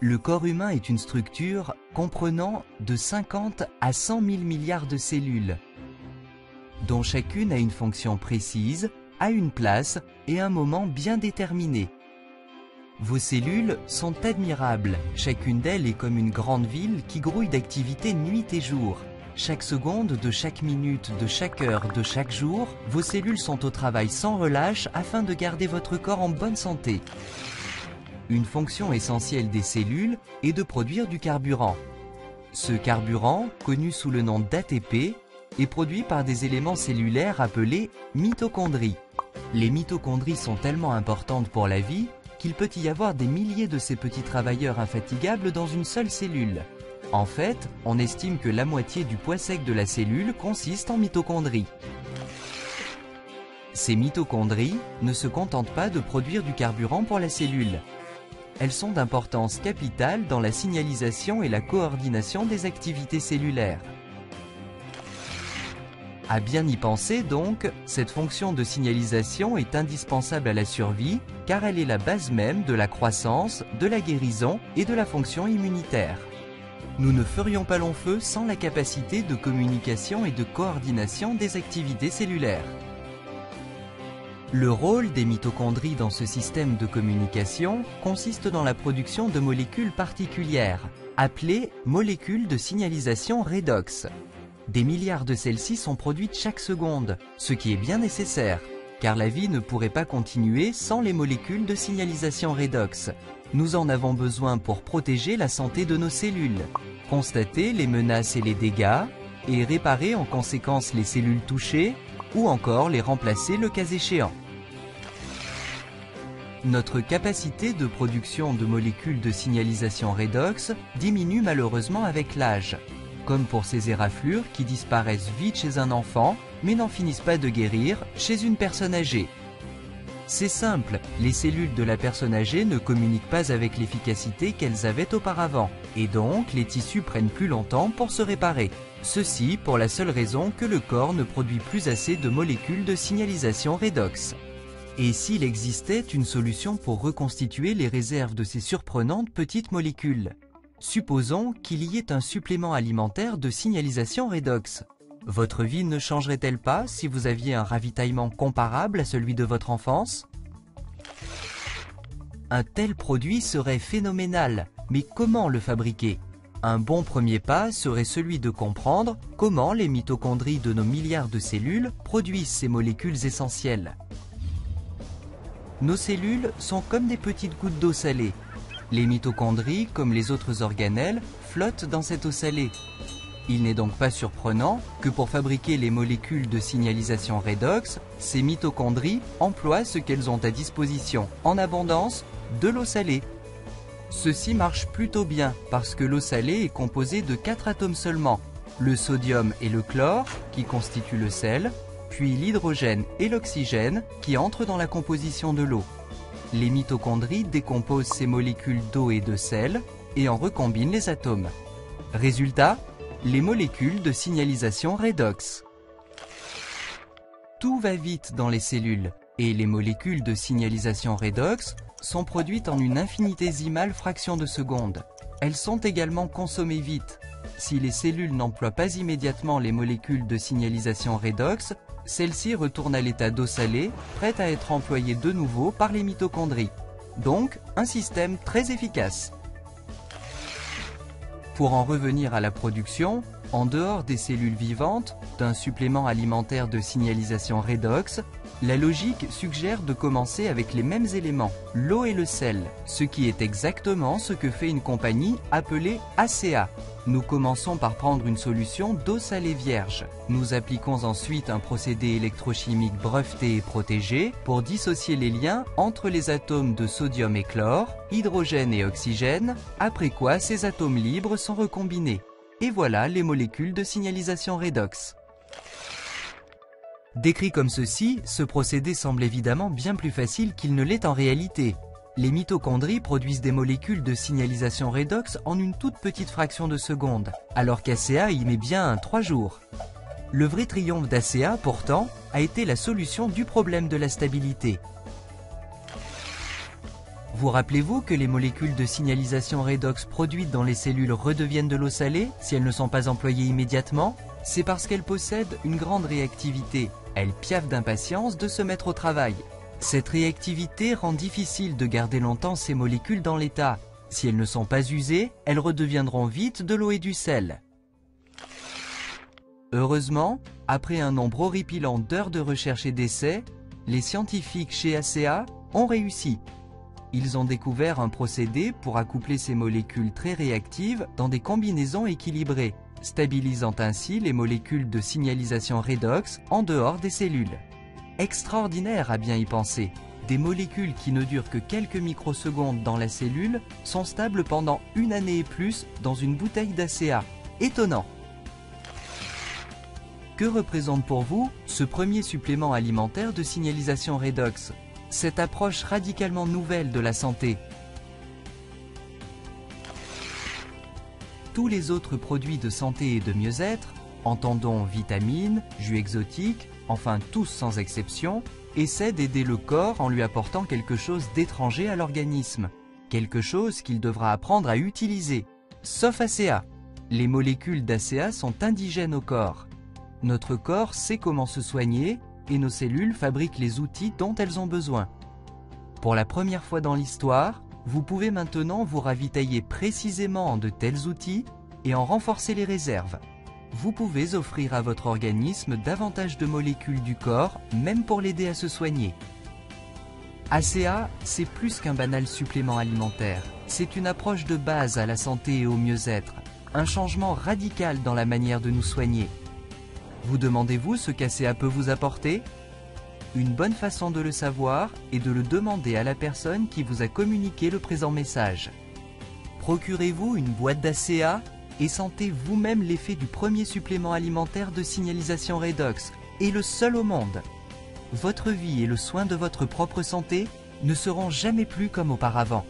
Le corps humain est une structure comprenant de 50 à 100 000 milliards de cellules, dont chacune a une fonction précise, a une place et un moment bien déterminé. Vos cellules sont admirables, chacune d'elles est comme une grande ville qui grouille d'activités nuit et jour. Chaque seconde de chaque minute, de chaque heure, de chaque jour, vos cellules sont au travail sans relâche afin de garder votre corps en bonne santé. Une fonction essentielle des cellules est de produire du carburant. Ce carburant, connu sous le nom d'ATP, est produit par des éléments cellulaires appelés mitochondries. Les mitochondries sont tellement importantes pour la vie qu'il peut y avoir des milliers de ces petits travailleurs infatigables dans une seule cellule. En fait, on estime que la moitié du poids sec de la cellule consiste en mitochondries. Ces mitochondries ne se contentent pas de produire du carburant pour la cellule. Elles sont d'importance capitale dans la signalisation et la coordination des activités cellulaires. À bien y penser donc, cette fonction de signalisation est indispensable à la survie car elle est la base même de la croissance, de la guérison et de la fonction immunitaire. Nous ne ferions pas long feu sans la capacité de communication et de coordination des activités cellulaires. Le rôle des mitochondries dans ce système de communication consiste dans la production de molécules particulières, appelées molécules de signalisation redox. Des milliards de celles-ci sont produites chaque seconde, ce qui est bien nécessaire, car la vie ne pourrait pas continuer sans les molécules de signalisation redox. Nous en avons besoin pour protéger la santé de nos cellules, constater les menaces et les dégâts, et réparer en conséquence les cellules touchées, ou encore les remplacer le cas échéant. Notre capacité de production de molécules de signalisation redox diminue malheureusement avec l'âge, comme pour ces éraflures qui disparaissent vite chez un enfant, mais n'en finissent pas de guérir chez une personne âgée. C'est simple, les cellules de la personne âgée ne communiquent pas avec l'efficacité qu'elles avaient auparavant, et donc les tissus prennent plus longtemps pour se réparer. Ceci pour la seule raison que le corps ne produit plus assez de molécules de signalisation redox. Et s'il existait une solution pour reconstituer les réserves de ces surprenantes petites molécules? Supposons qu'il y ait un supplément alimentaire de signalisation redox. Votre vie ne changerait-elle pas si vous aviez un ravitaillement comparable à celui de votre enfance? Un tel produit serait phénoménal, mais comment le fabriquer? Un bon premier pas serait celui de comprendre comment les mitochondries de nos milliards de cellules produisent ces molécules essentielles. Nos cellules sont comme des petites gouttes d'eau salée. Les mitochondries, comme les autres organelles, flottent dans cette eau salée. Il n'est donc pas surprenant que pour fabriquer les molécules de signalisation redox, ces mitochondries emploient ce qu'elles ont à disposition en abondance, de l'eau salée. Ceci marche plutôt bien parce que l'eau salée est composée de 4 atomes seulement, le sodium et le chlore qui constituent le sel, puis l'hydrogène et l'oxygène qui entrent dans la composition de l'eau. Les mitochondries décomposent ces molécules d'eau et de sel et en recombinent les atomes. Résultat, les molécules de signalisation redox. Tout va vite dans les cellules et les molécules de signalisation redox sont produites en une infinitésimale fraction de seconde. Elles sont également consommées vite. Si les cellules n'emploient pas immédiatement les molécules de signalisation redox, celles-ci retournent à l'état d'eau salée, prête à être employée de nouveau par les mitochondries. Donc, un système très efficace. Pour en revenir à la production, en dehors des cellules vivantes, d'un supplément alimentaire de signalisation redox, la logique suggère de commencer avec les mêmes éléments, l'eau et le sel, ce qui est exactement ce que fait une compagnie appelée ACA. Nous commençons par prendre une solution d'eau salée vierge. Nous appliquons ensuite un procédé électrochimique breveté et protégé pour dissocier les liens entre les atomes de sodium et chlore, hydrogène et oxygène, après quoi ces atomes libres sont recombinés. Et voilà les molécules de signalisation redox. Décrit comme ceci, ce procédé semble évidemment bien plus facile qu'il ne l'est en réalité. Les mitochondries produisent des molécules de signalisation redox en une toute petite fraction de seconde, alors qu'ACA y met bien 3 jours. Le vrai triomphe d'ACA, pourtant, a été la solution du problème de la stabilité. Vous rappelez-vous que les molécules de signalisation redox produites dans les cellules redeviennent de l'eau salée si elles ne sont pas employées immédiatement? C'est parce qu'elles possèdent une grande réactivité. Elles piaffent d'impatience de se mettre au travail. Cette réactivité rend difficile de garder longtemps ces molécules dans l'état. Si elles ne sont pas usées, elles redeviendront vite de l'eau et du sel. Heureusement, après un nombre horripilant d'heures de recherche et d'essais, les scientifiques chez ACEA ont réussi. Ils ont découvert un procédé pour accoupler ces molécules très réactives dans des combinaisons équilibrées, stabilisant ainsi les molécules de signalisation redox en dehors des cellules. Extraordinaire à bien y penser. Des molécules qui ne durent que quelques microsecondes dans la cellule sont stables pendant une année et plus dans une bouteille d'ACEA. Étonnant! Que représente pour vous ce premier supplément alimentaire de signalisation redox? Cette approche radicalement nouvelle de la santé. Tous les autres produits de santé et de mieux-être, entendons vitamines, jus exotiques, enfin tous sans exception, essaient d'aider le corps en lui apportant quelque chose d'étranger à l'organisme, quelque chose qu'il devra apprendre à utiliser, sauf ACEA. Les molécules d'ACEA sont indigènes au corps. Notre corps sait comment se soigner et nos cellules fabriquent les outils dont elles ont besoin. Pour la première fois dans l'histoire, vous pouvez maintenant vous ravitailler précisément en de tels outils et en renforcer les réserves. Vous pouvez offrir à votre organisme davantage de molécules du corps, même pour l'aider à se soigner. ACEA, c'est plus qu'un banal supplément alimentaire. C'est une approche de base à la santé et au mieux-être, un changement radical dans la manière de nous soigner. Vous demandez-vous ce qu'ACEA peut vous apporter? Une bonne façon de le savoir est de le demander à la personne qui vous a communiqué le présent message. Procurez-vous une boîte d'ACEA et sentez vous-même l'effet du premier supplément alimentaire de signalisation redox, et le seul au monde. Votre vie et le soin de votre propre santé ne seront jamais plus comme auparavant.